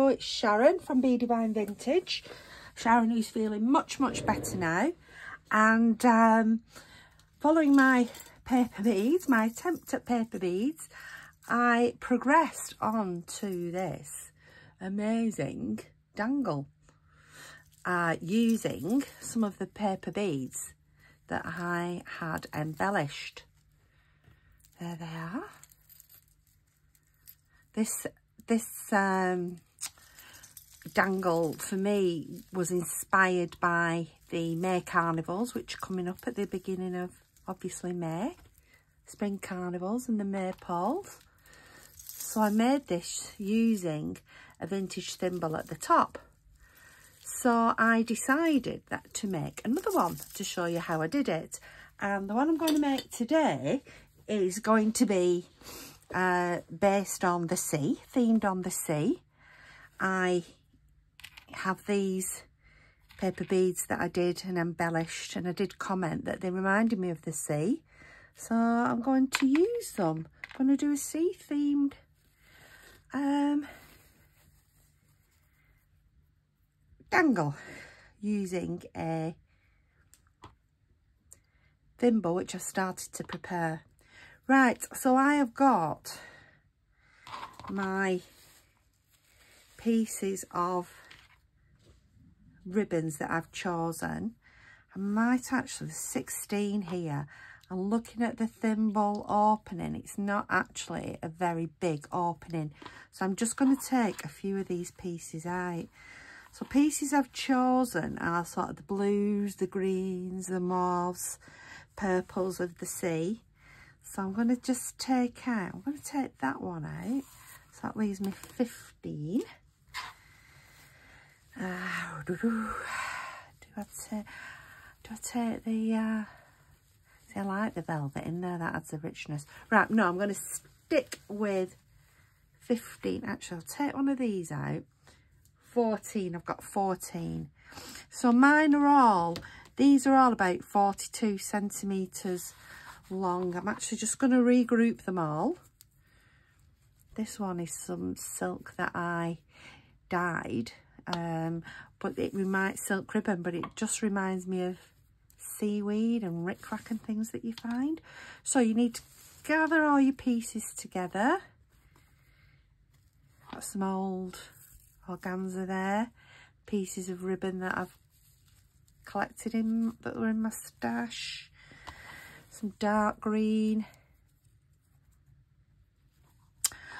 Hello, it's Sharon from Be Divine Vintage. Sharon, who's feeling much better now. And following my paper beads, my attempt at paper beads, I progressed on to this amazing dangle using some of the paper beads that I had embellished. There they are. This dangle for me was inspired by the May carnivals, which are coming up at the beginning of obviously May, spring carnivals and the maypoles. So I made this using a vintage thimble at the top. So I decided that to make another one to show you how I did it. And the one I'm going to make today is going to be based on the sea, themed on the sea. I have these paper beads that I did and embellished, and I did comment that they reminded me of the sea. So I'm going to use them. I'm going to do a sea themed dangle using a thimble which I've started to prepare. Right, so I have got my pieces of ribbons that I've chosen. I might actually, there's 16 here. I'm looking at the thimble opening. It's not actually a very big opening. So I'm just going to take a few of these pieces out. So pieces I've chosen are sort of the blues, the greens, the mauves, purples of the sea. So I'm going to just take out, I'm going to take that one out. So that leaves me 15. Do I take the, see, I like the velvet in there, that adds a richness. Right, no, I'm going to stick with 15. Actually, I'll take one of these out. 14, I've got 14. So mine are all, these are all about 42 centimetres long. I'm actually just going to regroup them all. This one is some silk that I dyed, but it reminds silk ribbon, but it just reminds me of seaweed and rickrack and things that you find. So you need to gather all your pieces together. Got some old organza there, pieces of ribbon that I've collected in that were in my stash, some dark green.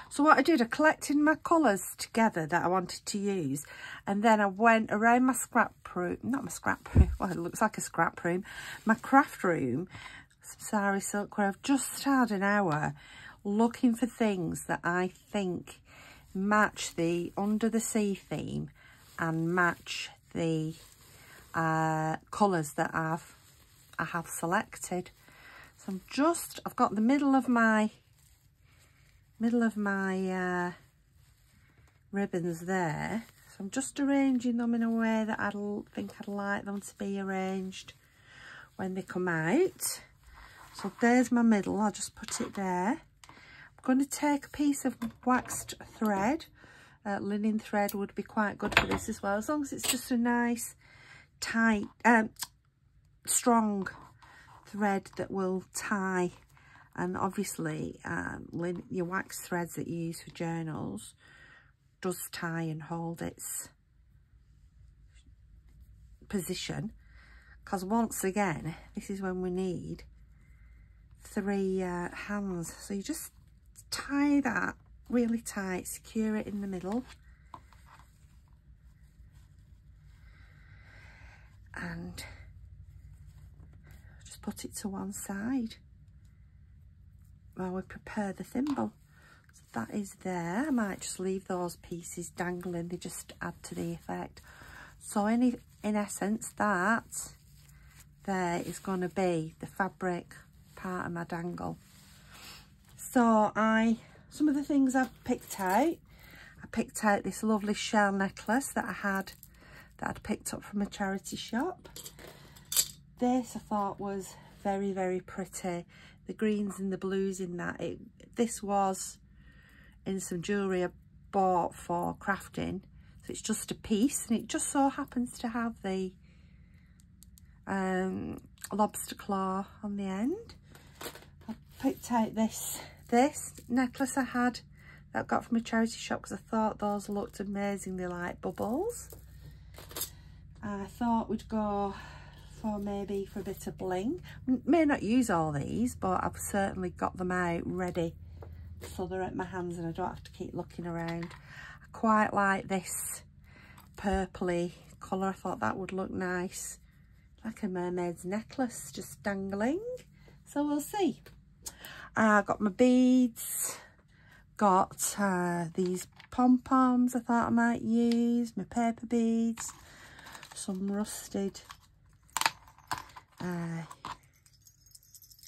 So what I did, I collected my colours together that I wanted to use, and then I went around my scrap room, not my scrap room, well, it looks like a scrap room, my craft room, some sari silk, where I've just had an hour looking for things that I think match the under the sea theme and match the colours that I have selected. So I've got the middle of my ribbons there. So I'm just arranging them in a way that I'd like them to be arranged when they come out. So there's my middle, I'll just put it there. I'm going to take a piece of waxed thread. Linen thread would be quite good for this as well, as long as it's just a nice, tight, strong thread that will tie. And obviously, your wax threads that you use for journals does tie and hold its position. Because once again, this is when we need 3 hands. So you just tie that really tight, secure it in the middle, and just put it to one side while we prepare the thimble. So that is there. I might just leave those pieces dangling, they just add to the effect. So in essence, that there is going to be the fabric part of my dangle. So some of the things I've picked out, I picked out this lovely shell necklace that I'd picked up from a charity shop. This I thought was very pretty. The greens and the blues in that. This was in some jewellery I bought for crafting So it's just a piece, and it just so happens to have the lobster claw on the end. I picked out this necklace I had that I got from a charity shop because I thought those looked amazingly like bubbles. I thought we'd go for maybe for a bit of bling. May not use all these, but I've certainly got them out ready so they're at my hands and I don't have to keep looking around. I quite like this purpley colour. I thought that would look nice, like a mermaid's necklace just dangling. So we'll see. I got my beads, got these pom-poms I thought I might use, my paper beads, some rusted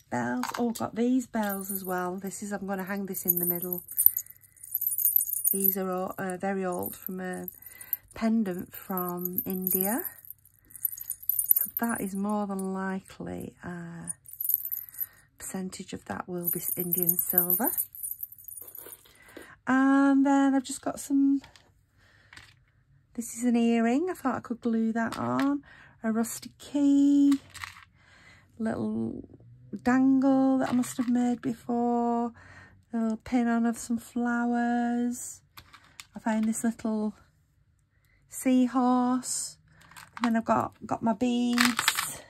bells. Oh, got these bells as well. This is, I'm going to hang this in the middle. These are all, very old, from a pendant from India. So that is more than likely percentage of that will be Indian silver. And then I've just got some, this is an earring. I thought I could glue that on. A rusty key, little dangle that I must have made before, a little pin on of some flowers. I found this little seahorse, and then I've got my beads,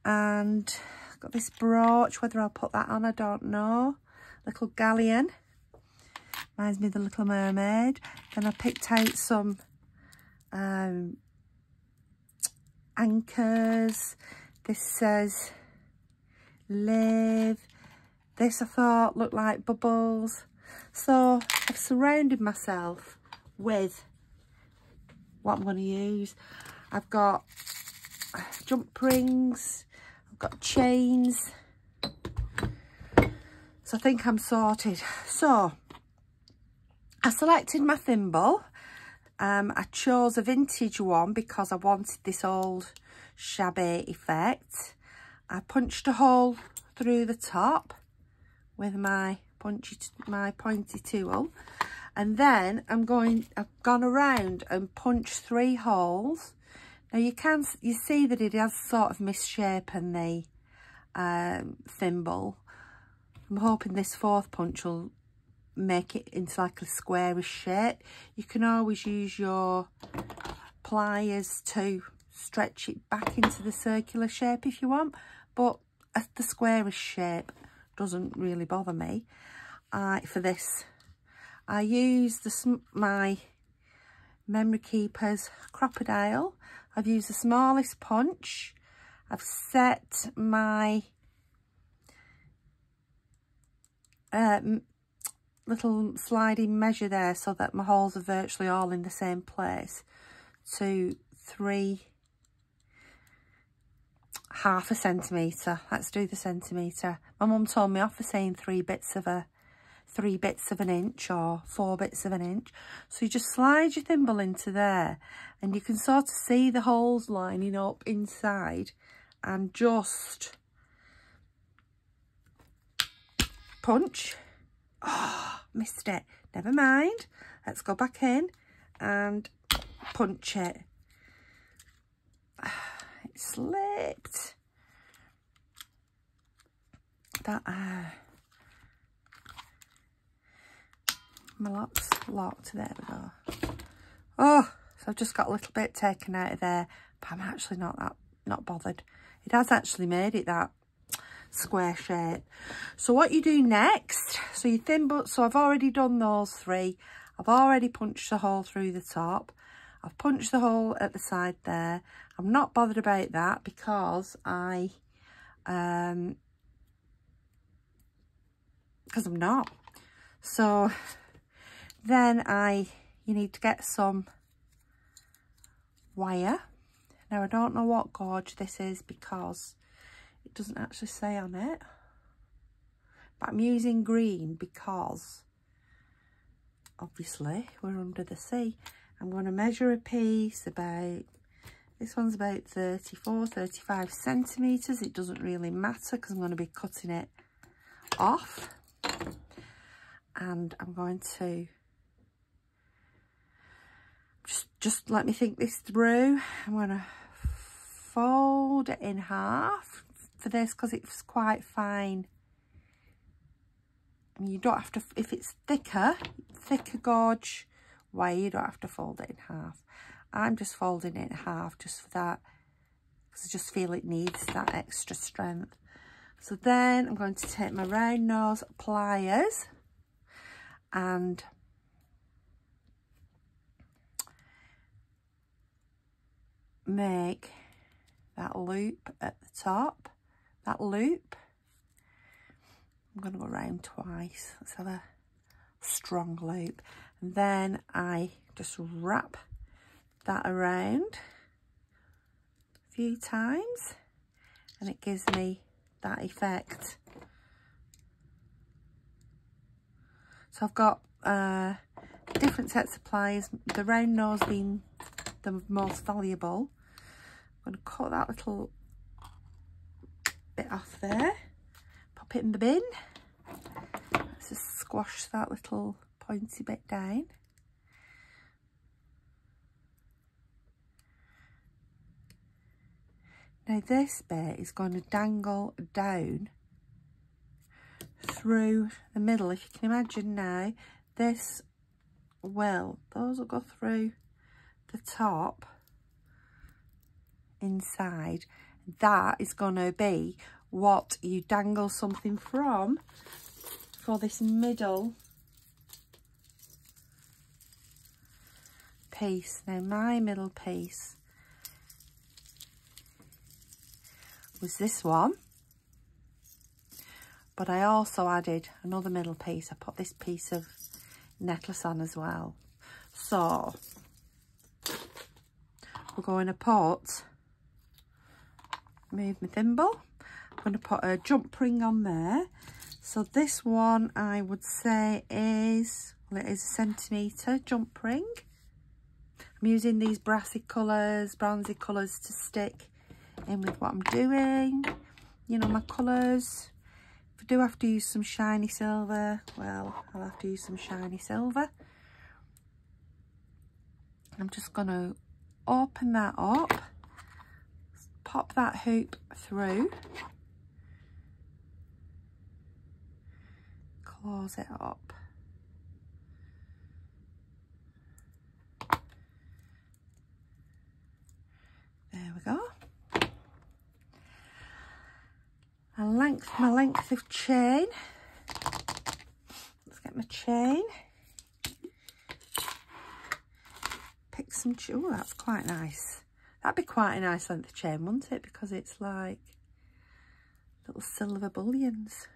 and I've got this brooch. Whether I'll put that on, I don't know. Little galleon, reminds me of the Little Mermaid. Then I picked out some anchors. This says live. This I thought looked like bubbles. So I've surrounded myself with what I'm going to use. I've got jump rings, I've got chains. So I think I'm sorted. So I selected my thimble. I chose a vintage one because I wanted this old shabby effect. I punched a hole through the top with my pointy tool, and then I've gone around and punched 3 holes. Now you see that it has sort of misshapen the thimble. I'm hoping this 4th punch will make it into like a squarish shape. You can always use your pliers to stretch it back into the circular shape if you want, but the squarish shape doesn't really bother me. For this, I used my Memory Keepers crocodile. I've used the smallest punch. I've set my little sliding measure there so that my holes are virtually all in the same place to 3 1/2 centimetre. Let's do the centimetre. My mum told me off for saying 3 bits of an inch or 4 bits of an inch. So you just slide your thimble into there and you can sort of see the holes lining up inside, and just punch. Oh, missed it. Never mind. Let's go back in and punch it. It slipped. That my lock's locked. There we go. Oh, so I've just got a little bit taken out of there, but I'm actually not bothered. It has actually made it that square shape. So what you do next, so your thimble, so I've already done those 3. I've already punched the hole through the top. I've punched the hole at the side there. I'm not bothered about that because I'm not. So then you need to get some wire. Now I don't know what gauge this is because it doesn't actually say on it, but I'm using green because obviously we're under the sea. I'm going to measure a piece about, this one's about 34-35 centimetres. It doesn't really matter because I'm going to be cutting it off, and I'm going to just let me think this through. I'm going to fold it in half for this because it's quite fine. And you don't have to, if it's thicker gauge wire, you don't have to fold it in half. I'm just folding it in half just for that, because I just feel it needs that extra strength. So then I'm going to take my round nose pliers and make that loop at the top, that loop. I'm going to go around twice. Let's have a strong loop. And then I just wrap that around a few times and it gives me that effect. So I've got different sets of pliers, the round nose being the most valuable. I'm going to cut that little bit off there, pop it in the bin. Let's just squash that little pointy bit down. Now this bit is going to dangle down through the middle. If you can imagine now, those will go through the top inside. That is going to be what you dangle something from for this middle piece. Now my middle piece was this one, but I also added another middle piece. I put this piece of necklace on as well. So we're going to put, move my thimble, I'm going to put a jump ring on there. So this one I would say is, well, it is a centimetre jump ring. I'm using these brassy colours, bronzy colours to stick in with what I'm doing, you know, my colours. If I do have to use some shiny silver, well, I'll have to use some shiny silver. I'm just going to open that up, pop that hoop through, close it up. There we go. My length of chain. Let's get my chain. Pick some, oh, that's quite nice. That'd be quite a nice length of chain, wouldn't it? Because it's like little silver bullions.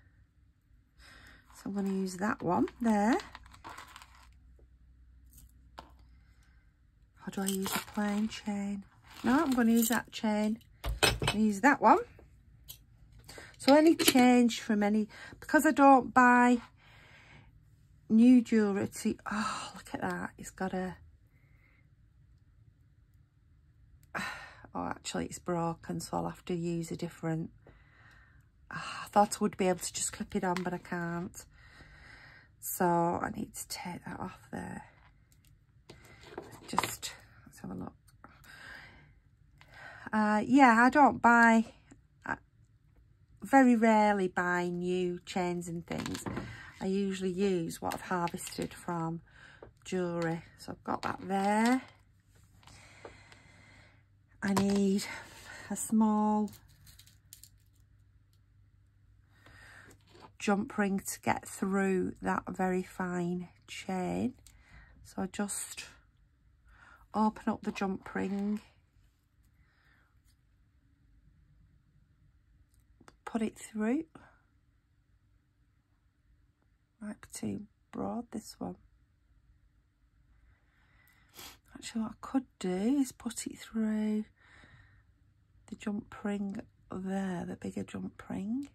So I'm going to use that one there. Or do I use a plain chain? No, I'm going to use that chain. I'll use that one. So any change from any, because I don't buy new jewellery to, oh, look at that. It's got a, oh, actually it's broken, so I'll have to use a different, I thought I would be able to just clip it on, but I can't. So I need to take that off there. Just, let's have a look. Yeah, I don't buy, very rarely buy new chains and things. I usually use what I've harvested from jewellery. So I've got that there. I need a small jump ring to get through that very fine chain. So I just open up the jump ring, put it through. Might be too broad, this one. Actually, what I could do is put it through the jump ring there, the bigger jump ring.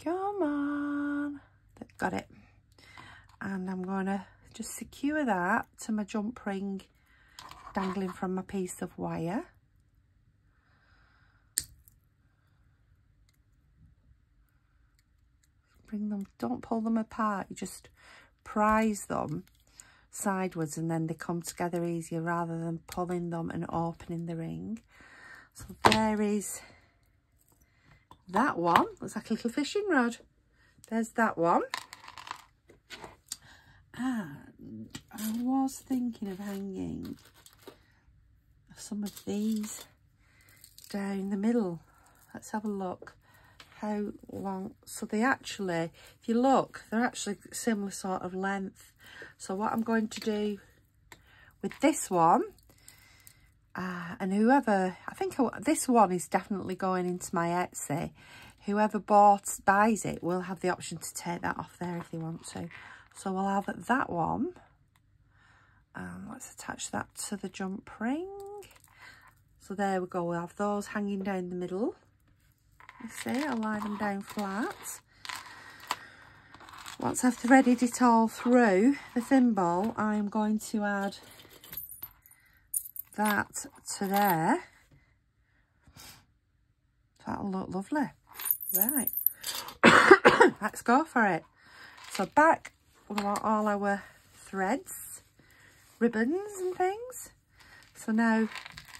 Come on. Got it. And I'm going to just secure that to my jump ring dangling from my piece of wire. bring them, don't pull them apart, you just prise them sideways and then they come together easier rather than pulling them and opening the ring. So there is that one, looks like a little fishing rod. There's that one. And I was thinking of hanging some of these down the middle. Let's have a look how long. So they actually, if you look, they're actually similar sort of length. So what I'm going to do with this one, and whoever, I think this one is definitely going into my Etsy. Whoever buys it will have the option to take that off there if they want to. So we'll have that one. Let's attach that to the jump ring. So there we go, we'll have those hanging down the middle. You see, I'll lie them down flat. Once I've threaded it all through the thimble, I'm going to add that to there. That'll look lovely. Right, let's go for it. So back, we want all our threads, ribbons and things. So now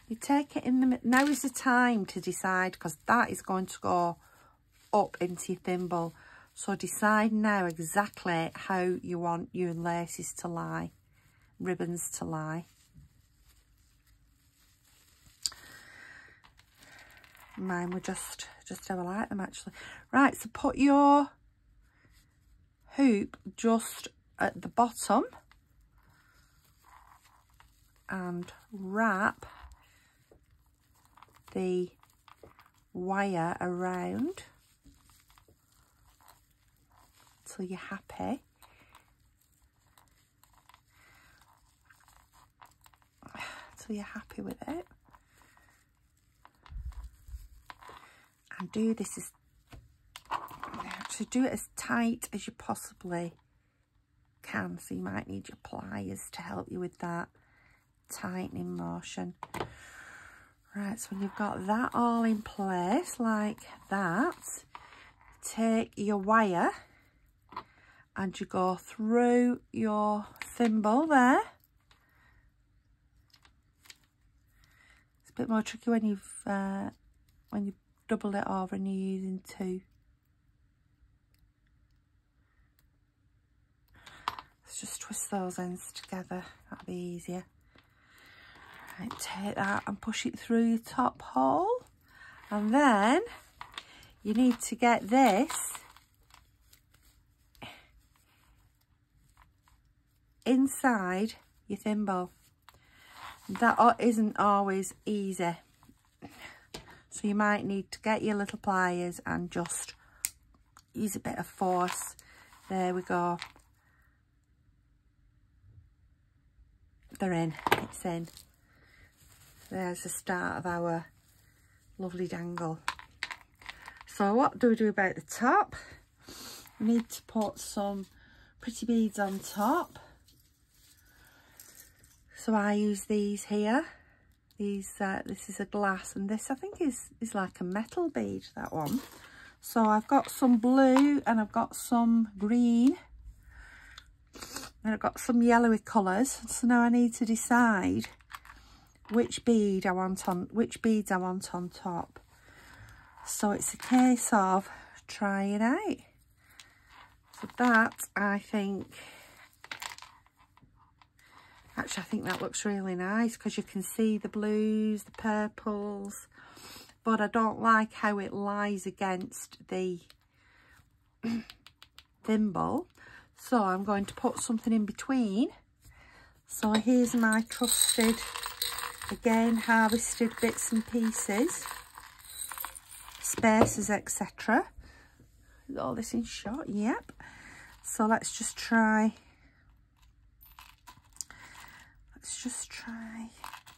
you take it in the, now is the time to decide, because that is going to go up into your thimble. So decide now exactly how you want your laces to lie, ribbons to lie. Mine were just how I like them actually. Right, so put your hoop just at the bottom and wrap the wire around till you're happy. Till you're happy with it. And do this as, actually do it as tight as you possibly can. So you might need your pliers to help you with that tightening motion. Right, so when you've got that all in place like that, take your wire and you go through your thimble there. It's a bit more tricky when you've doubled it over and you're using two. Let's just twist those ends together, that'll be easier. Right, take that and push it through your top hole, and then you need to get this inside your thimble. That isn't always easy, so you might need to get your little pliers and just use a bit of force. There we go. They're in, it's in. There's the start of our lovely dangle. So what do we do about the top? We need to put some pretty beads on top. So I use these here. These this is a glass, and this I think is like a metal bead, that one. So I've got some blue and I've got some green and I've got some yellowy colours. So now I need to decide which beads I want on top. So it's a case of trying out. So that, I think, actually I think that looks really nice because you can see the blues, the purples, but I don't like how it lies against the thimble. So I'm going to put something in between. So here's my trusted, again, harvested bits and pieces, spacers, etc. Is all this in shot? Yep. So let's just try.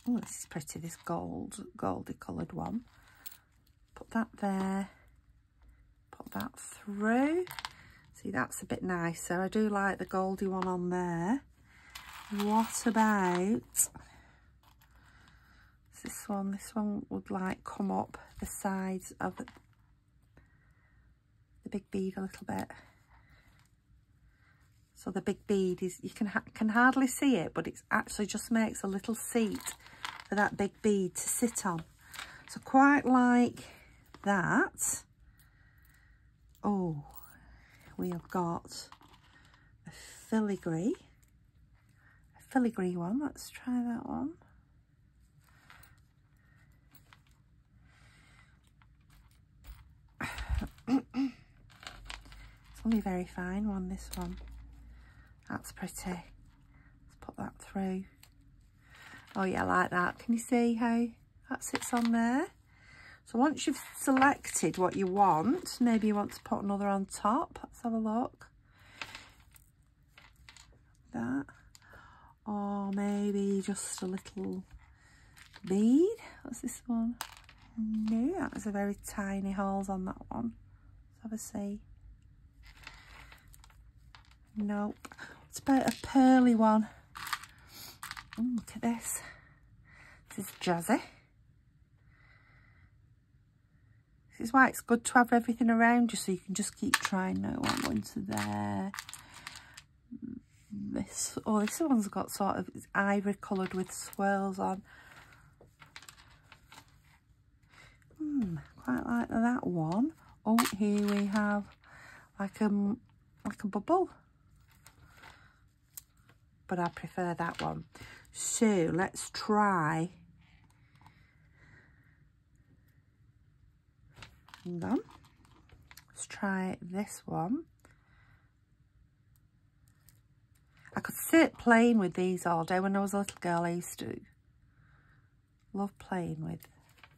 Oh, this is pretty, this goldy coloured one. Put that there. Put that through. See, that's a bit nicer. I do like the goldy one on there. What about this one? This one would like come up the sides of the big bead a little bit. So the big bead is, you can hardly see it, but it actually just makes a little seat for that big bead to sit on. So quite like that. Oh, we have got a filigree one. Let's try that one. It's only a very fine one, this one. That's pretty. Let's put that through. Oh yeah, I like that. Can you see how that sits on there? So once you've selected what you want, maybe you want to put another on top. Let's have a look. That. Or maybe just a little bead. What's this one? No, that was a very tiny holes on that one. Let's have a see. Nope. It's about a pearly one. Oh, look at this. This is jazzy. This is why it's good to have everything around you, so you can just keep trying. No, I want into there. This one's got sort of, it's ivory coloured with swirls on. Quite like that one. Oh, here we have like a bubble, but I prefer that one. So let's try. Hang on. Let's try this one. I could sit playing with these all day. When I was a little girl, I used to love playing with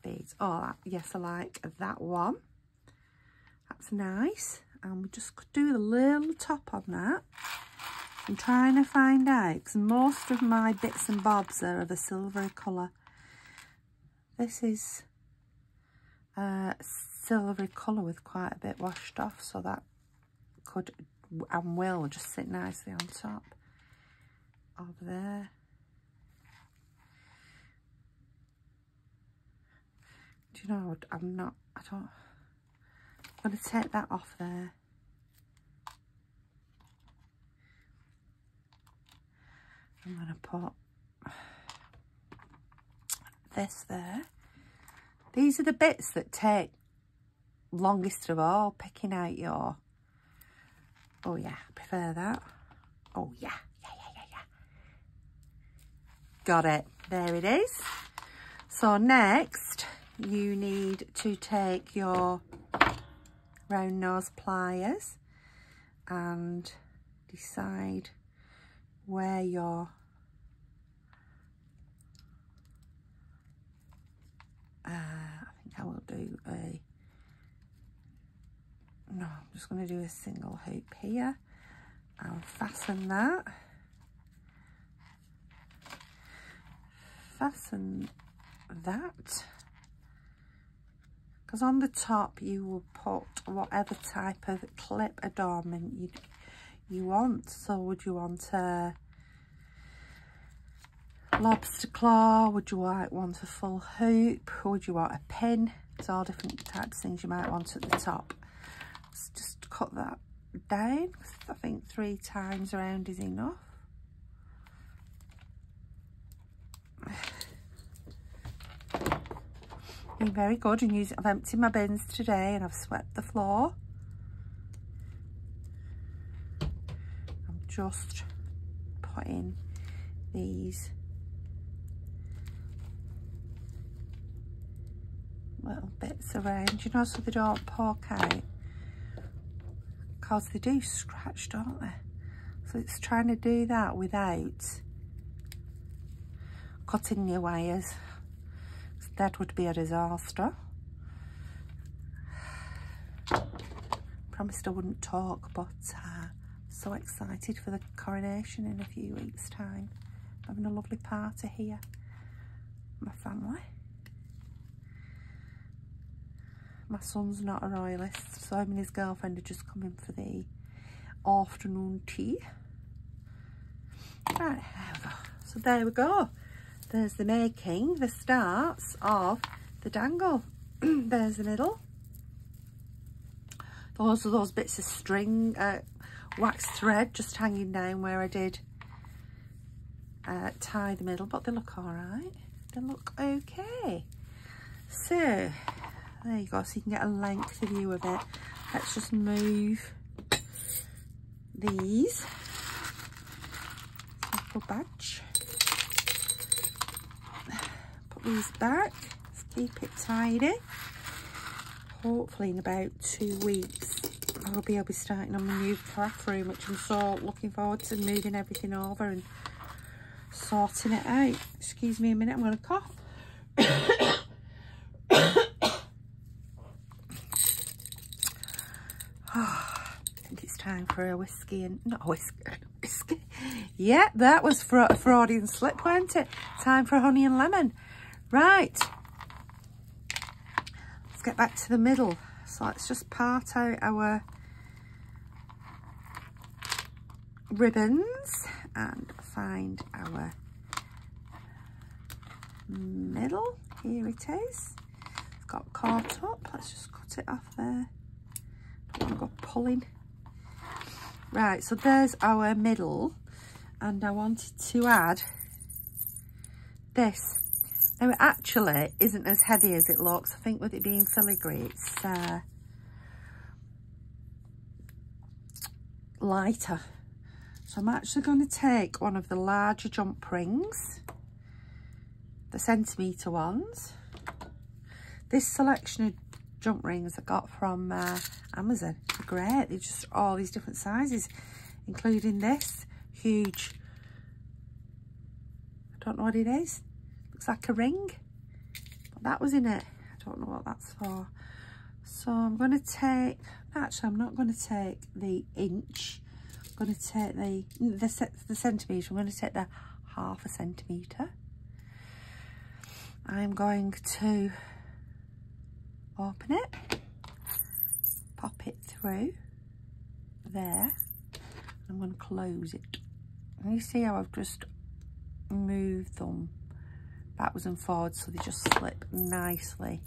these. Oh, yes, I like that one. That's nice. And we just could do a little top on that. I'm trying to find out, because most of my bits and bobs are of a silvery colour. This is a silvery colour with quite a bit washed off, so that could and will just sit nicely on top of there. Do you know, I'm going to take that off there. I'm going to put this there. These are the bits that take longest of all, picking out your... Oh yeah, I prefer that. Oh yeah, yeah. Got it. There it is. So next, you need to take your round nose pliers and decide where your I think I will do a no, I'm just going to do a single hoop here and fasten that. Fasten that, because on the top you will put whatever type of clip adornment you want. So would you want a lobster claw? Would you want a full hoop? Would you want a pin? It's all different types of things you might want at the top. Let's just cut that down. I think 3 times around is enough. Been very good and I've emptied my bins today and I've swept the floor. I'm just putting these little bits around, you know, so they don't poke out, because they do scratch, don't they? So it's trying to do that without cutting your wires. That would be a disaster. Promised I wouldn't talk, but so excited for the coronation in a few weeks' time. Having a lovely party here, my family. My son's not a royalist, so him and his girlfriend are just coming for the afternoon tea. Right, so there we go. There's the making, the starts of the dangle. There's the middle. Those are those bits of string, wax thread just hanging down where I did tie the middle, but they look all right. They look okay. So there you go, so you can get a length view of it. Let's just move these. Little badge. Put these back. Let's keep it tidy. Hopefully in about 2 weeks I'll be able to be starting on my new craft room, which I'm so looking forward to, moving everything over and sorting it out. Excuse me a minute, I'm going to cough. I think it's time for a whiskey and not a whiskey. Yeah, that was a Freudian slip, wasn't it? Time for honey and lemon. Right. Let's get back to the middle. So let's just part out our ribbons and find our middle. Here it is. It's got caught up. Let's just cut it off there. Don't want to go pulling. Right, so there's our middle, and I wanted to add this. Now it actually isn't as heavy as it looks. I think with it being filigree, it's lighter. So I'm actually going to take one of the larger jump rings, the centimetre ones. This selection of jump rings I got from Amazon. They're great. They're just all these different sizes, including this huge, I don't know what it is. Looks like a ring, but that was in it. I don't know what that's for. So I'm going to take, actually I'm not going to take the inch. I'm going to take the centimetre. I'm going to take the 1/2 centimetre. I'm going to open it, pop it through there. I'm going to close it. And you see how I've just moved them backwards and forwards, so they just slip nicely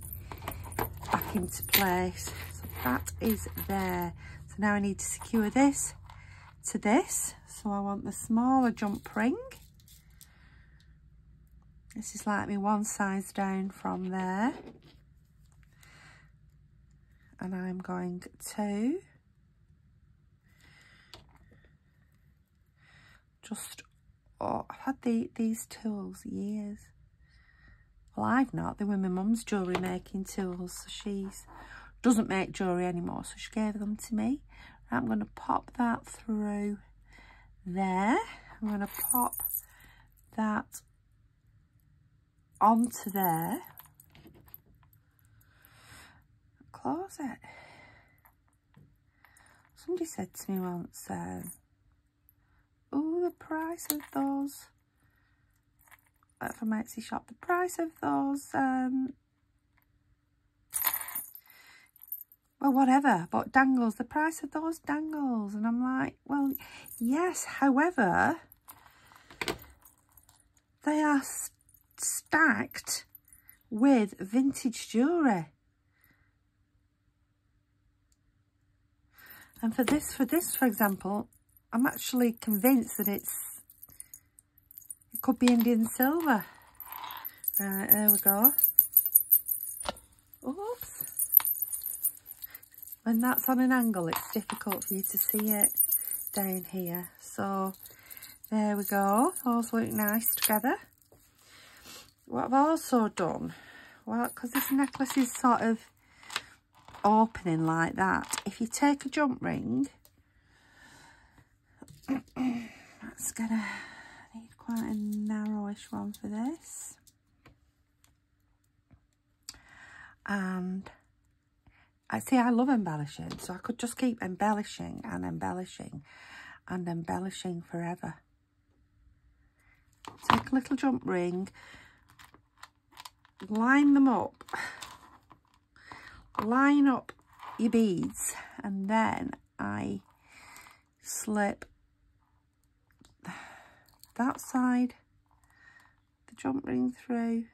back into place. So that is there. So now I need to secure this to this. So I want the smaller jump ring. This is like me one size down from there. And I'm going to just, oh, I've had these tools years. Well, I've not. They were my mum's jewellery making tools. So she doesn't make jewellery anymore, so she gave them to me. I'm going to pop that through there. I'm going to pop that onto there. Close it. Somebody said to me once, oh, the price of those, from Etsy shop, the price of those, well, whatever, but dangles, the price of those dangles. And I'm like, well, yes, however, they are stacked with vintage jewellery. And for this, for example, I'm actually convinced that it could be Indian silver. Right, there we go. Oops. When that's on an angle, it's difficult for you to see it down here. So there we go. Those look nice together. What I've also done, well, because this necklace is sort of opening like that, if you take a jump ring, that's gonna need quite a narrowish one for this, and I see I love embellishing, so I could just keep embellishing and embellishing and embellishing forever. Take a little jump ring, line them up, line up your beads, and then I slip that side, the jump ring through.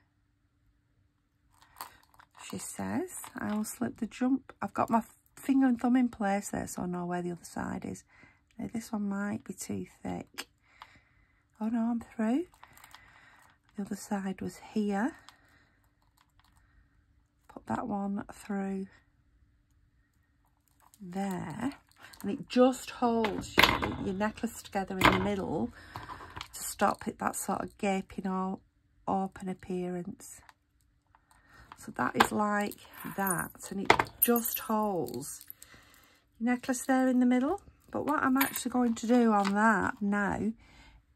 She says I will slip the jump. I've got my finger and thumb in place there, so I know where the other side is. Now this one might be too thick. Oh no, I'm through. The other side was here. Put that one through there. And it just holds your necklace together in the middle to stop it, that sort of gaping or open appearance. So that is like that, and it just holds your necklace there in the middle. But what I'm actually going to do on that now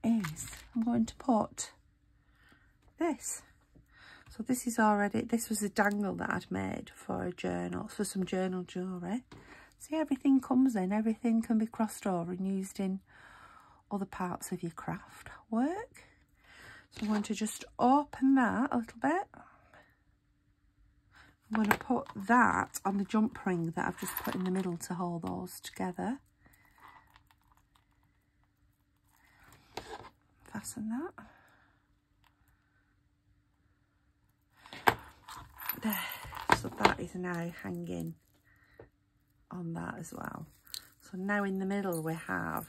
is I'm going to put this. So this is already, this was a dangle that I'd made for a journal, for some journal jewellery. See, everything comes in, everything can be crossed over and used in other parts of your craft work. So I'm going to just open that a little bit. I'm going to put that on the jump ring that I've just put in the middle to hold those together. Fasten that. There. So that is now hanging on that as well. So now in the middle we have,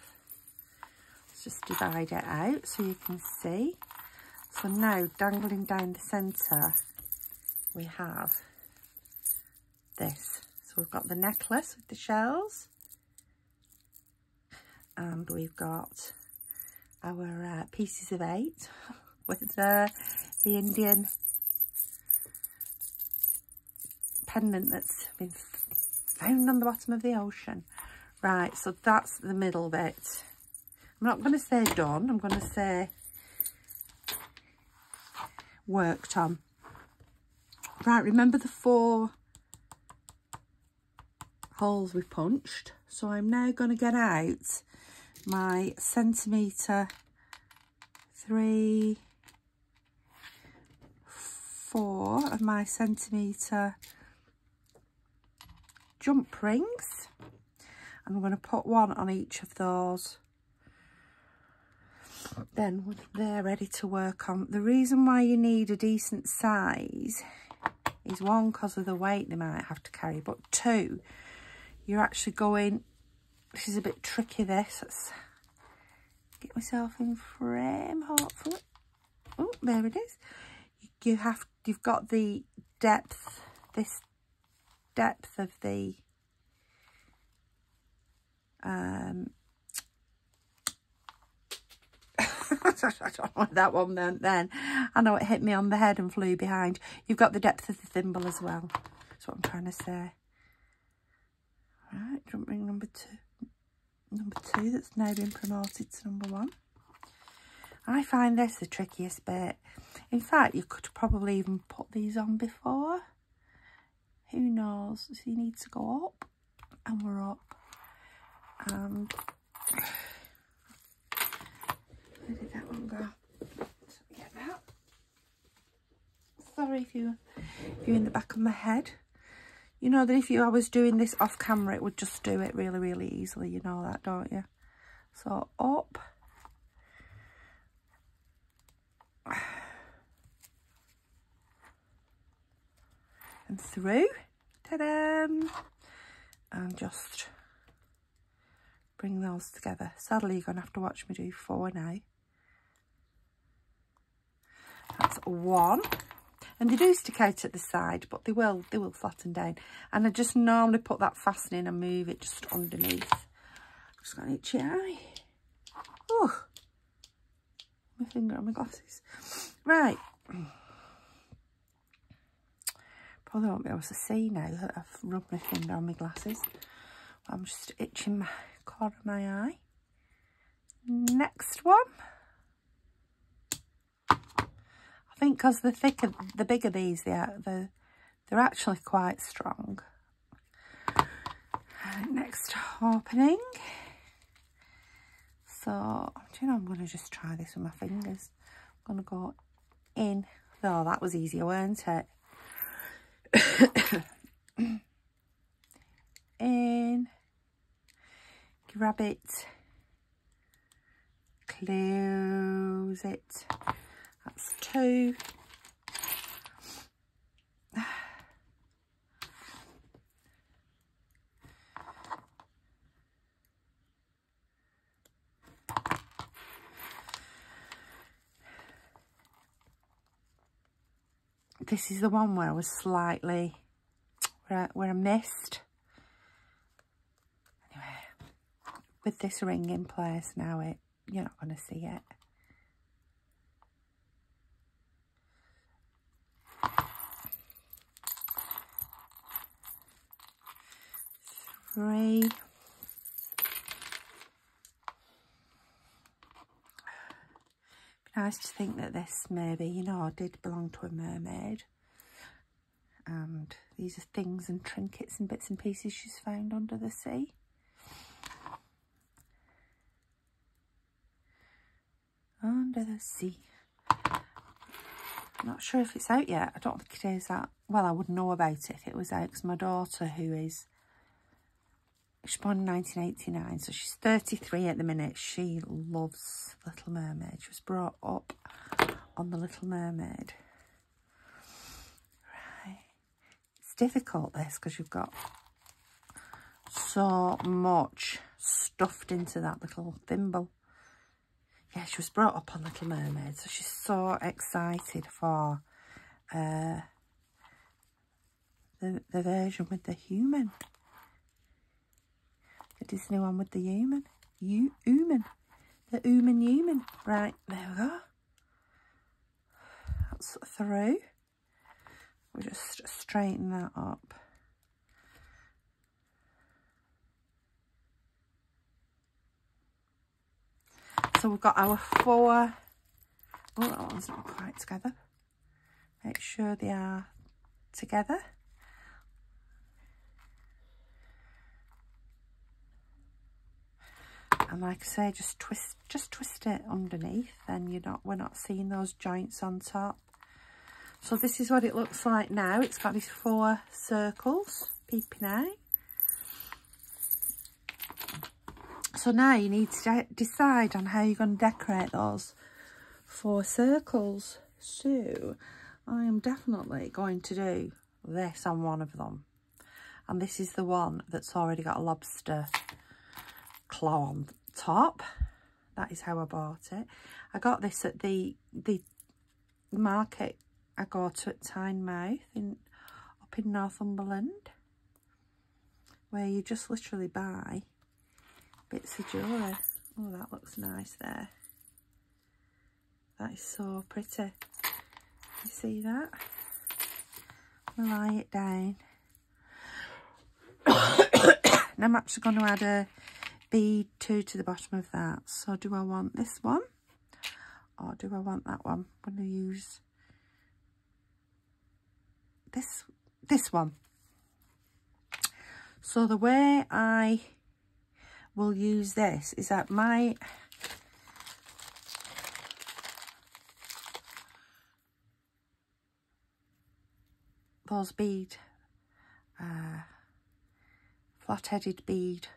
let's just divide it out so you can see. So now dangling down the centre we have this. So we've got the necklace with the shells, and we've got our pieces of 8 with the Indian pendant that's been found on the bottom of the ocean. Right, so that's the middle bit. I'm not going to say done, I'm going to say worked on. Right, remember the 4 holes we punched? So I'm now going to get out my 3/4 of my centimetre jump rings, and I'm going to put one on each of those. Then they're ready to work on. The reason why you need a decent size is 1, because of the weight they might have to carry, but 2, you're actually going, this is a bit tricky, this. Let's get myself in frame, hopefully. Oh, there it is. You've got the depth, this depth of the I don't know what that one meant then. I know it hit me on the head and flew behind. You've got the depth of the thimble as well. That's what I'm trying to say. Right, jump ring number 2 that's now been promoted to number 1. I find this the trickiest bit. In fact, you could probably even put these on before. Who knows? So you need to go up, and we're up. And where did that one go? So get that. Sorry if you're in the back of my head. You know that if I was doing this off camera, it would just do it really, really easily. You know that, don't you? So up. And through. Ta-da! And just bring those together. Sadly, you're going to have to watch me do 4 now. That's 1. And they do stick out at the side, but they will flatten down. And I just normally put that fastening and move it just underneath. I've just got an itchy eye. Oh, my finger on my glasses. Right. Probably won't be able to see now that I've rubbed my finger on my glasses. I'm just itching my corner of my eye. Next one. I think because the bigger these they are, they're actually quite strong. Next opening. So, do you know, I'm going to just try this with my fingers. I'm going to go in. Oh, that was easier, weren't it? In. Grab it. Close it. That's 2. this is the one where I was slightly, where I missed. Anyway, with this ring in place now, you're not going to see it. Three. Nice to think that this maybe, you know, did belong to a mermaid. And these are things and trinkets and bits and pieces she's found under the sea. Under the sea. Not sure if it's out yet. I don't think it is. Well, I wouldn't know about it if it was out, because my daughter, she's born in 1989, so she's 33 at the minute. She loves Little Mermaid. She was brought up on the Little Mermaid. Right. It's difficult, this, because you've got so much stuffed into that little thimble. Yeah, she was brought up on Little Mermaid, so she's so excited for the version with the human. The Disney one with the human. The human. Right, there we go. That's through. We'll just straighten that up. So we've got our 4. Oh, that one's not quite together. Make sure they are together. And like I say, just twist it underneath, then we're not seeing those joints on top. So this is what it looks like now. It's got these 4 circles peeping out. So now you need to decide on how you're going to decorate those 4 circles. So I am definitely going to do this on one of them. And this is the one that's already got a lobster claw on top. That is how I bought it. I got this at the market I go to at Tynemouth up in Northumberland, where you just literally buy bits of jewellery. Oh, that looks nice there. That is so pretty. You see that? I'll lie it down. And I'm actually going to add a bead to the bottom of that. So do I want this one or do I want that one? I'm going to use this one. So the way I will use this is that those bead, flat-headed bead,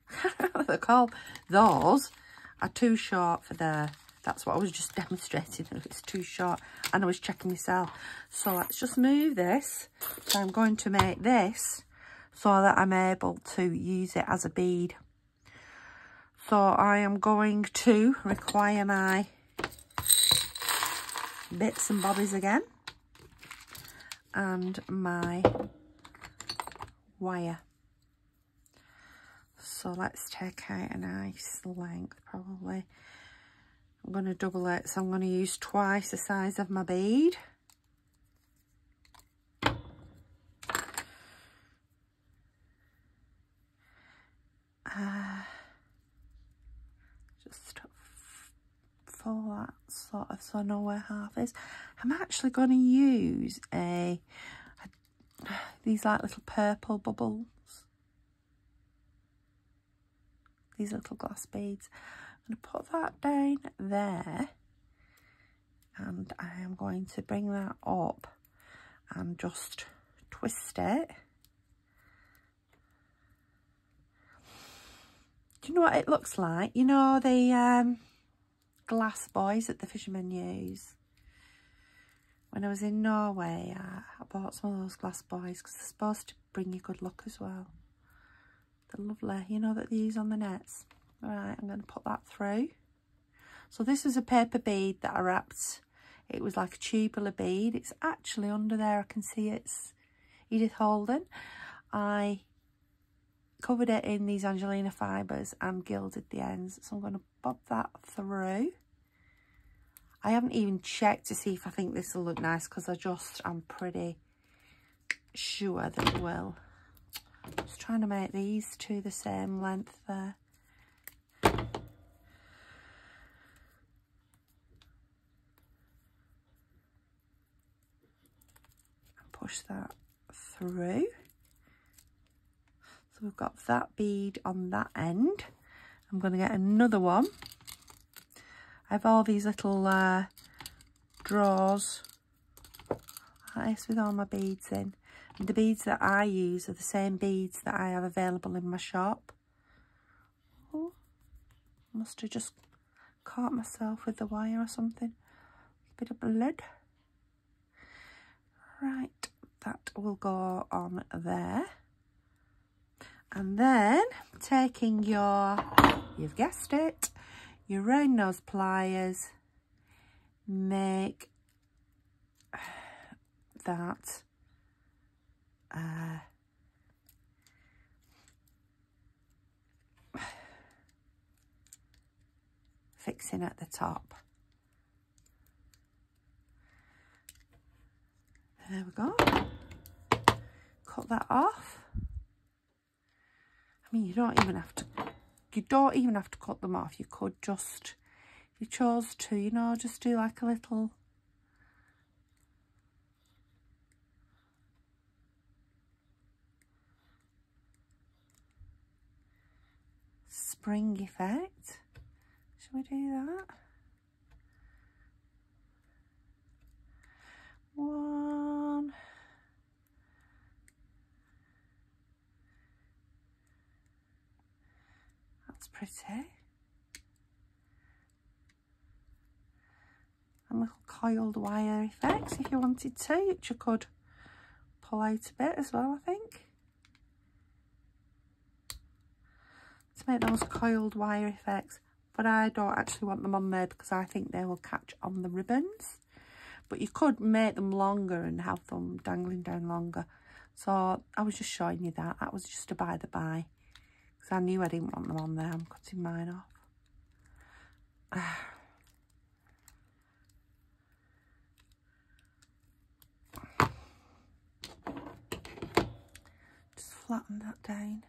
I don't know what they're called. Those are too short for there. That's what I was just demonstrating, if it's too short. And I was checking myself. So let's just move this. So I'm going to make this so that I'm able to use it as a bead. So I am going to require my bits and bobbies again. And my wire. So let's take out a nice length, probably. I'm going to double it, so I'm going to use twice the size of my bead. Just fold that sort of so I know where half is. I'm actually going to use these like little purple bubbles. These little glass beads. I'm going to put that down there, and I am going to bring that up and just twist it. Do you know what it looks like? You know the glass buoys that the fishermen use? When I was in Norway, I bought some of those glass buoys because they're supposed to bring you good luck as well. They're lovely, you know, that they use on the nets. Right, I'm going to put that through. So this is a paper bead that I wrapped It was like a tubular bead. It's actually under there. I can see it's Edith Holden. I covered it in these Angelina fibres and gilded the ends. So I'm going to bob that through. I haven't even checked to see if I think this will look nice because I'm pretty sure that it will. Just trying to make these two the same length there. Push that through. So we've got that bead on that end. I'm going to get another one. I have all these little drawers like this with all my beads in. And the beads that I use are the same beads that I have available in my shop. Oh, must have just caught myself with the wire or something. A bit of blood. Right, that will go on there. And then taking your, you've guessed it, your round nose pliers, make that fixing at the top. There we go. Cut that off. I mean, you don't even have to cut them off. You could just, if you chose to, you know, just do like a little spring effect. Shall we do that? One. That's pretty. And little coiled wire effects if you wanted to, which you could pull out a bit as well, I think. To make those coiled wire effects, but I don't actually want them on there because I think they will catch on the ribbons. But you could make them longer and have them dangling down longer. So I was just showing you that. That was just a by the by. Because I knew I didn't want them on there. I'm cutting mine off. Just flatten that down.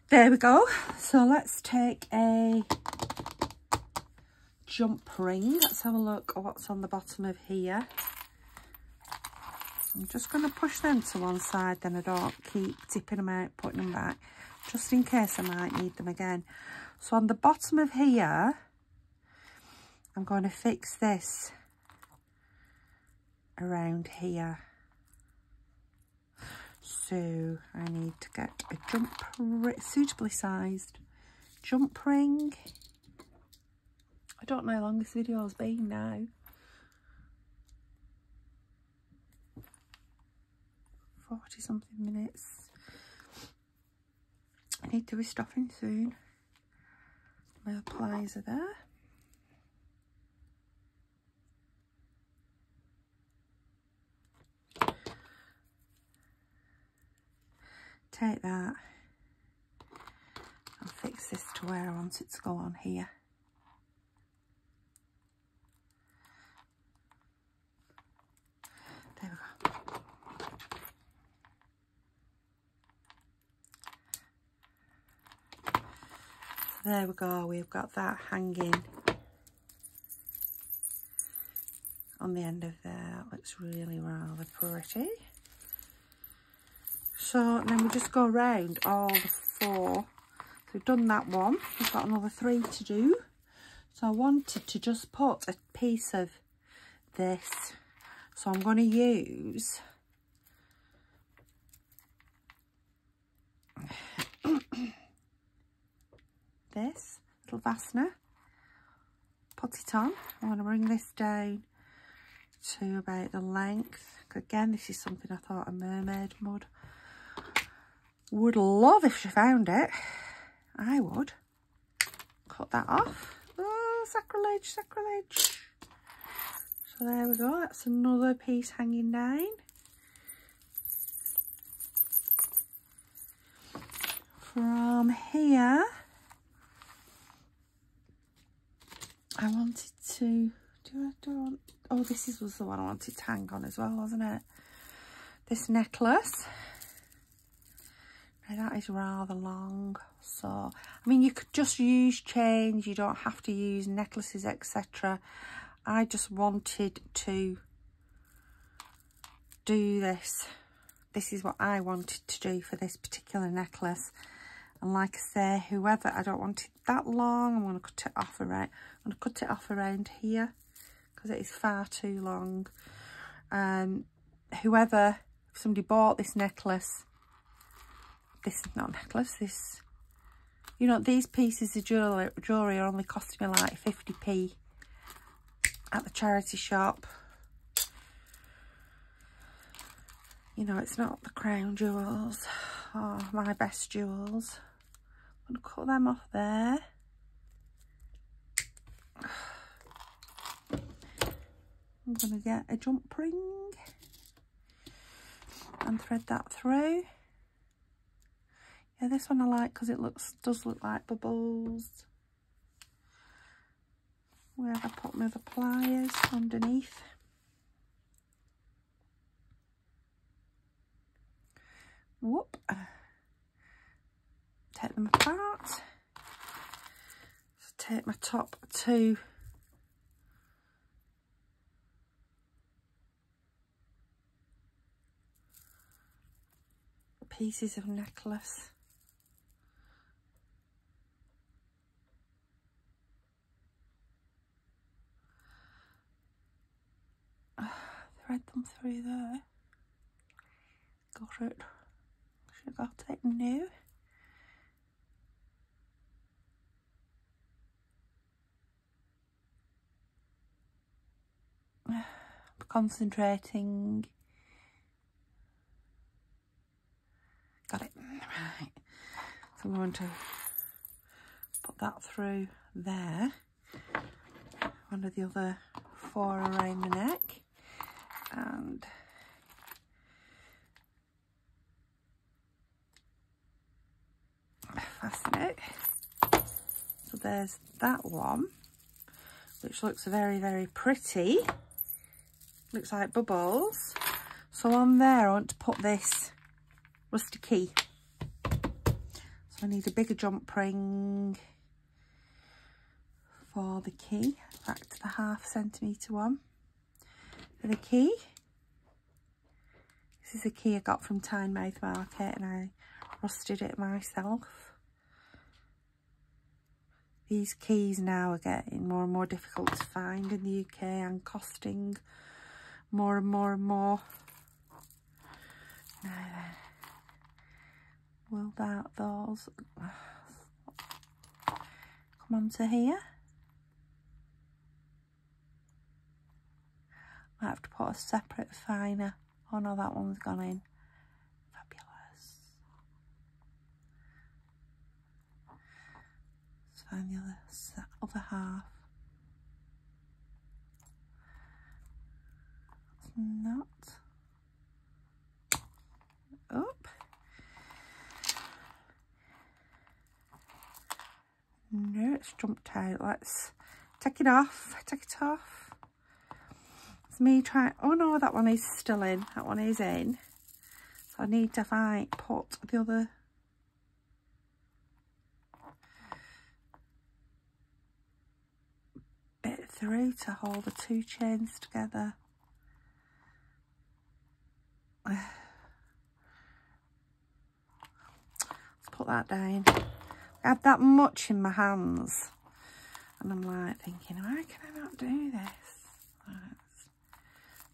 There we go. So let's take a jump ring. Let's have a look at what's on the bottom of here. I'm just going to push them to one side, then I don't keep tipping them out, putting them back, just in case I might need them again. So on the bottom of here, I'm going to fix this around here. So I need to get a suitably sized jump ring. I don't know how long this video has been now. 40 something minutes. I need to be stopping soon. My pliers are there. Take that and fix this to where I want it to go on here. There we go. There we go, we've got that hanging on the end of there. That looks really rather pretty. So then we just go around all the 4. So we've done that one. We've got another 3 to do. So I wanted to just put a piece of this. So I'm going to use this. little fastener. Put it on. I want to bring this down to about the length. Again, this is something I thought a mermaid would love if she found it. I would. Cut that off. Oh, sacrilege, sacrilege. So there we go. That's another piece hanging down. From here, I wanted to oh, this was the one I wanted to hang on as well, wasn't it? This necklace. Now that is rather long, so I mean you could just use chains, you don't have to use necklaces, etc. I just wanted to do this. This is what I wanted to do for this particular necklace. And like I say, whoever, I don't want it that long. I'm going to cut it off around. I'm going to cut it off around here because it is far too long. Whoever, if somebody bought this necklace, this you know, these pieces of jewellery are only costing me like 50p at the charity shop. You know, it's not the crown jewels or my best jewels. I'm going to cut them off there. I'm going to get a jump ring and thread that through. Yeah, this one I like because it does look like bubbles. Where have I put my other pliers? Underneath. Whoop. Take them apart. So take my top two pieces of necklace. Thread them through there. Got it. Should have got it now. Concentrating. Got it. Right. So I'm going to put that through there. One of the other 4 around the neck. And fasten it. So there's that one, which looks very, very pretty. Looks like bubbles. So on there I want to put this rusty key. So I need a bigger jump ring for the key. Back to the ½ centimetre one for the key. This is a key I got from Tynemouth Market and I rusted it myself. These keys now are getting more and more difficult to find in the UK and costing more and more and more. Now then, will those come onto here? I have to put a separate finer. Oh no, that one's gone in. Fabulous. Let's find the other half. It's not. Up. No, it's jumped out. Let's take it off. Take it off. It's me trying. Oh no, that one is still in. That one is in. So I need to put the other bit through to hold the 2 chains together. Let's put that down. I had that much in my hands and I'm like thinking, why can I not do this?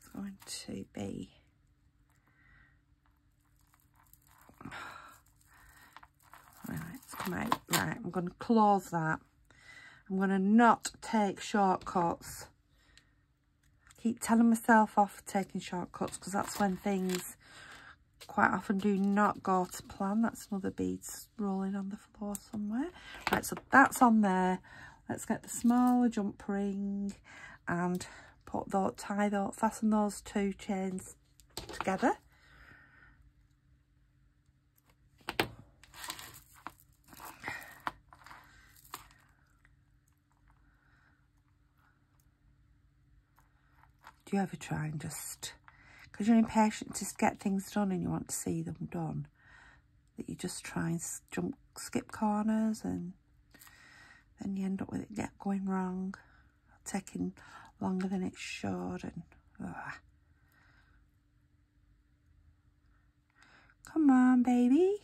It's going to be right, it's come out. Right, I'm going to close that. I'm going to not take shortcuts. I keep telling myself off taking shortcuts because that's when things quite often do not go to plan. That's another beads rolling on the floor somewhere. Right, so that's on there. Let's get the smaller jump ring and put those, fasten those two chains together. Do you ever try and just, because you're impatient to get things done and you want to see them done, that you just try and skip corners and then you end up with it going wrong, taking longer than it should, and come on, baby,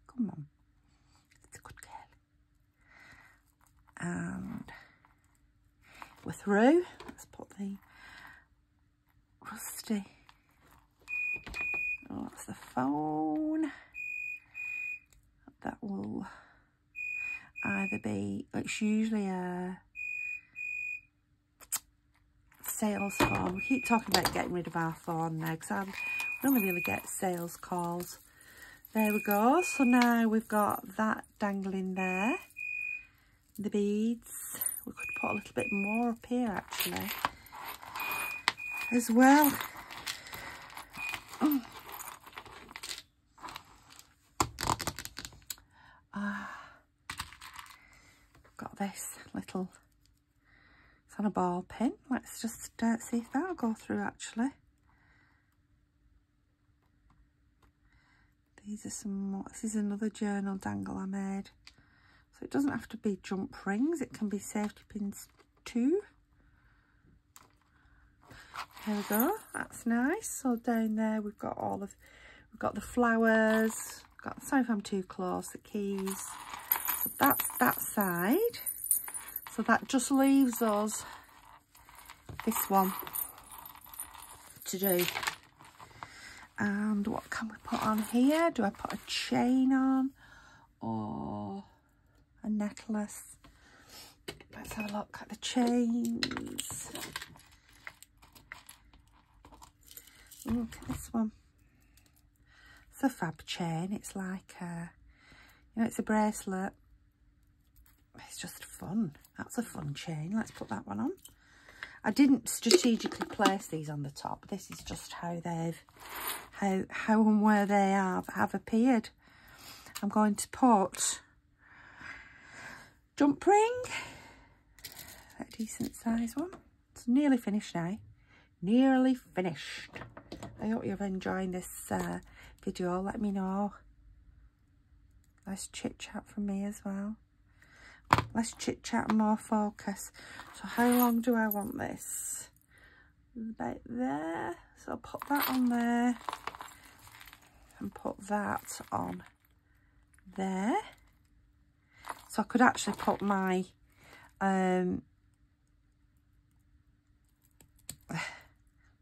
come on, it's a good girl. And we're through. Let's put the rusty, oh, that's the phone. That will either be, it's usually a sales phone. We keep talking about getting rid of our phone now because we only really get sales calls. There we go. So now we've got that dangling there. The beads. We could put a little bit more up here actually as well. Oh. Got this little, it's on a ball pin. Let's just see if that'll go through actually. These are some more, this is another journal dangle I made. So it doesn't have to be jump rings, it can be safety pins too. There we go, that's nice. So down there we've got we've got the flowers, sorry if I'm too close, the keys. So that's that side. So that just leaves us this one to do. And what can we put on here? Do I put a chain on or a necklace? Let's have a look at the chains. Look at this one. It's a fab chain. It's like it's a bracelet. It's just fun. That's a fun chain. Let's put that one on. I didn't strategically place these on the top. This is just how they've, how and where they have appeared. I'm going to put jump ring, a decent size one. It's nearly finished now. Nearly finished. I hope you're enjoying this video. Let me know. Nice chit chat from me as well. Less chit chat and more focus. So how long do I want this? About there. So I'll put that on there and put that on there. So I could actually put my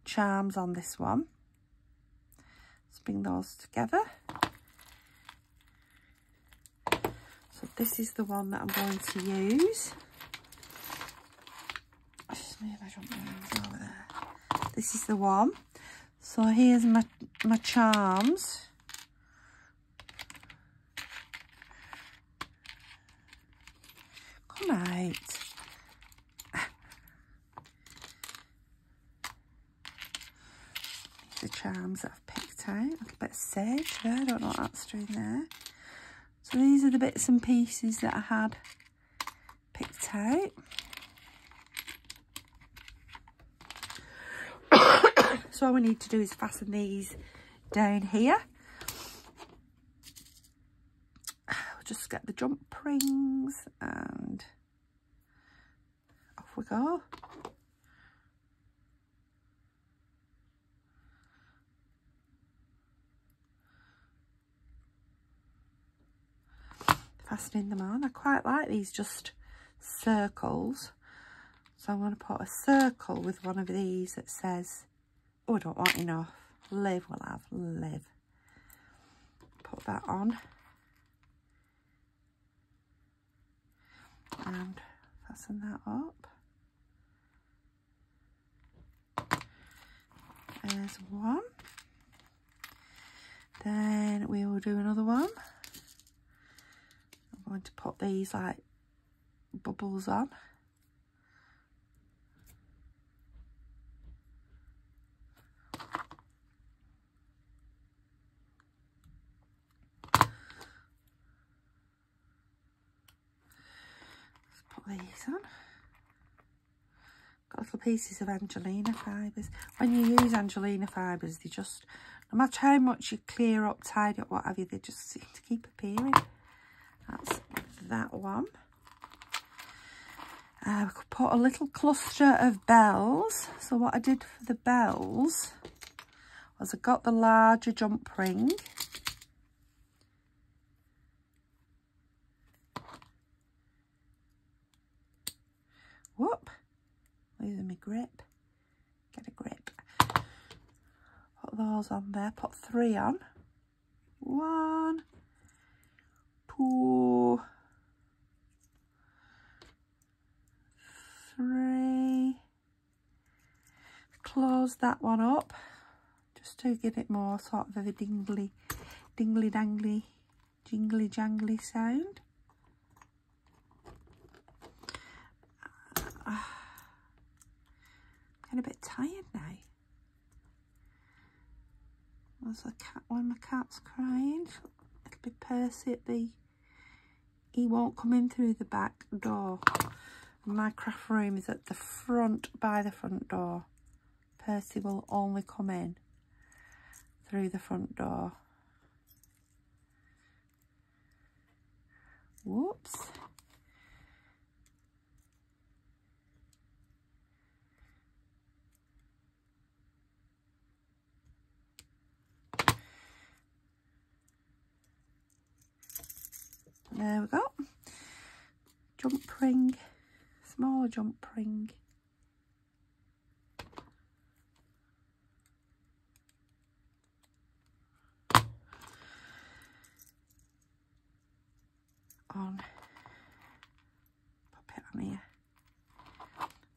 charms on this one. Let's bring those together. So this is the one that I'm going to use. Just move my jump rings over there. This is the one. So here's my charms. Come out. The charms that I've picked out. A little bit of sage there. I don't know what that's doing there. So these are the bits and pieces that I had picked out. So all we need to do is fasten these down here. We'll just get the jump rings and off we go. Fastening them on. I quite like these just circles. So I'm going to put a circle with one of these that says, oh, I don't want enough. Live will have live. Put that on. And Fasten that up. There's one. Then we will do another one. I'm going to put these like bubbles on. These on. Got little pieces of Angelina fibres. When you use Angelina fibres, they just, no matter how much you clear up, tidy up, what have you, they just seem to keep appearing. That's that one. We could put a little cluster of bells. So what I did for the bells was I got the larger jump ring. Whoop, losing my grip. Get a grip. Put those on there, put 3 on. 1, 2, 3. Close that one up just to give it more sort of a dingly dangly, jingly jangly sound. I'm getting a bit tired now. There's a cat, when my cat's crying, it'll be Percy at the, he won't come in through the back door. My craft room is at the front, by the front door. Percy will only come in through the front door. Whoops. There we go. Jump ring, smaller jump ring. On. Pop it on here.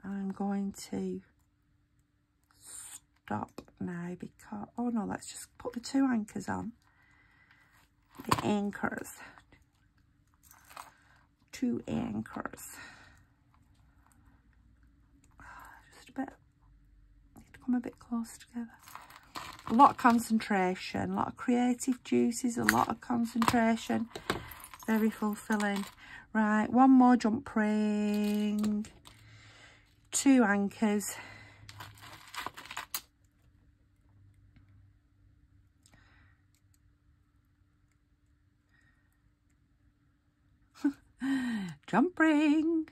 I'm going to stop now because, oh no, let's just put the 2 anchors on. The anchors. 2 anchors. Just a bit, need to come a bit close together. A lot of concentration, a lot of creative juices, a lot of concentration. Very fulfilling. Right, 1 more jump ring. 2 anchors. Jump ring.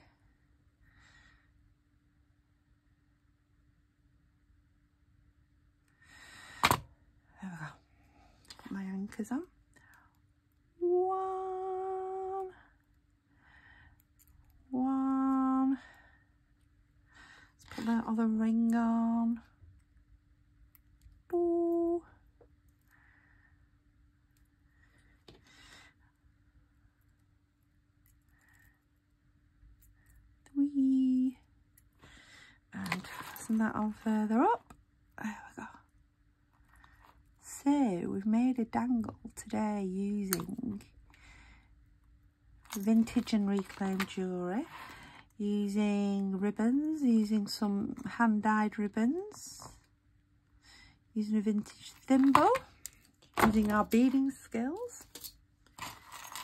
There we go. Put my anchors on. 1. 1. Let's put that other ring on. 2. 3. And fasten that on further up. There we go. So we've made a dangle today using vintage and reclaimed jewellery, using ribbons, using some hand-dyed ribbons, using a vintage thimble, using our beading skills,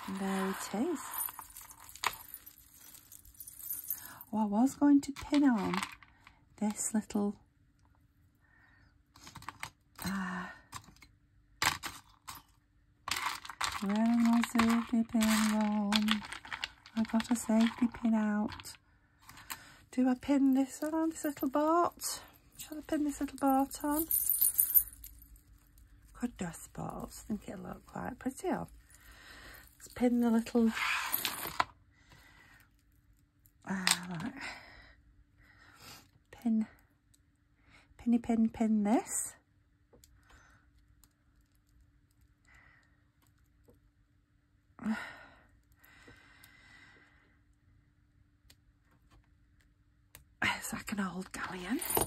and there it is. Oh, I was going to pin on this little where am my safety pin on? I got a safety pin out. Do I pin this on, this little bolt? Shall I pin this little bolt on? Could do, I suppose. I think it'll look quite pretty on. Let's pin the little... right. Pin this. like an old galleon. I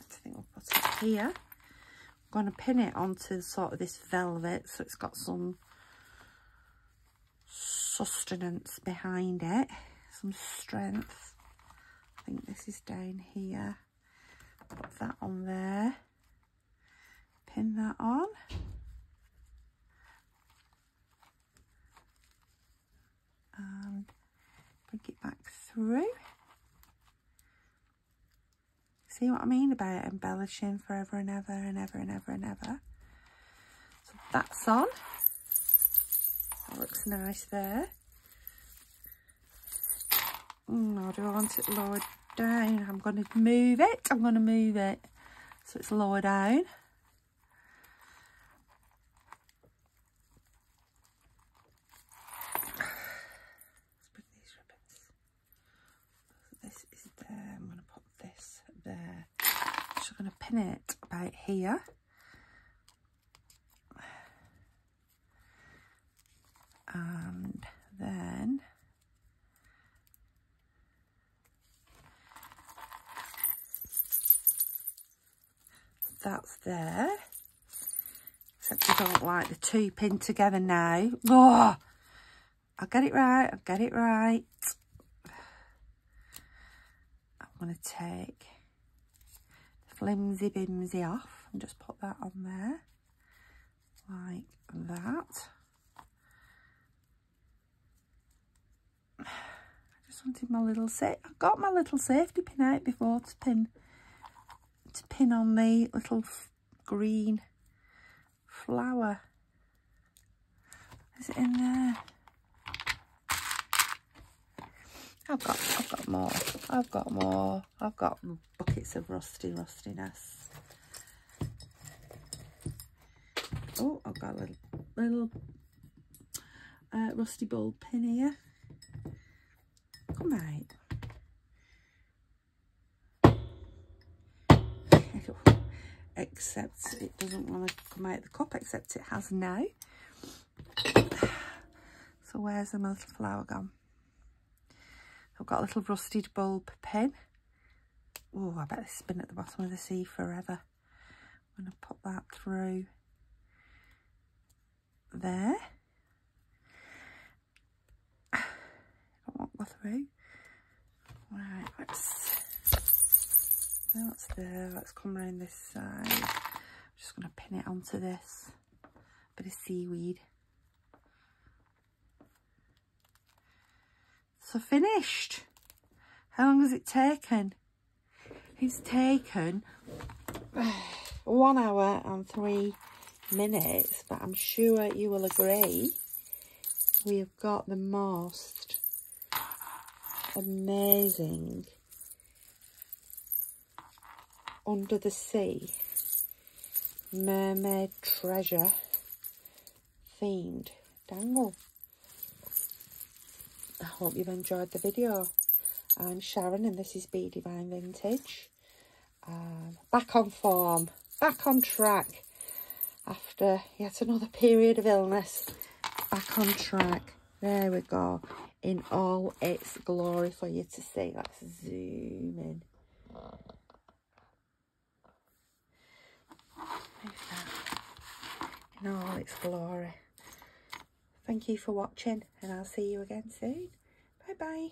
think we'll put it here. I'm going to pin it onto sort of this velvet so it's got some sustenance behind it, some strength. I think this is down here. Put that on there. Pin that on. And bring it back through. See what I mean about embellishing forever and ever and ever and ever and ever. So that's on. That looks nice there. Oh, do I want it lowered down? I'm going to move it. I'm going to move it so it's lower down. Let's put these ribbons. This is there. I'm going to put this there. So I'm going to pin it about here. And then that's there. Except I don't like the two pinned together now. Oh, I'll get it right. I'll get it right. I'm going to take the flimsy bimsy off and just put that on there like that. I just wanted my little I've got my little safety pin out before to pin on the little green flower. Is it in there? I've got more. I've got more. I've got buckets of rustiness. Oh, I've got a little rusty bulb pin here. Come out. Except it doesn't want to come out of the cup, except it has now. So where's the little flower gone? I've got a little rusted bulb pin. Oh, I bet this has been at the bottom of the sea forever. I'm going to put that through there. I don't want to go through. Right, that's there. Let's come around this side. I'm just going to pin it onto this bit of seaweed. So finished. How long has it taken? It's taken 1 hour and 3 minutes, but I'm sure you will agree we have got the most amazing under the sea mermaid treasure themed dangle. I hope you've enjoyed the video. I'm Sharon and this is Be Divine Vintage. Back on form, back on track after yet another period of illness. Back on track. There we go, in all its glory for you to see. Let's zoom in. In all its glory. Thank you for watching and I'll see you again soon. Bye bye.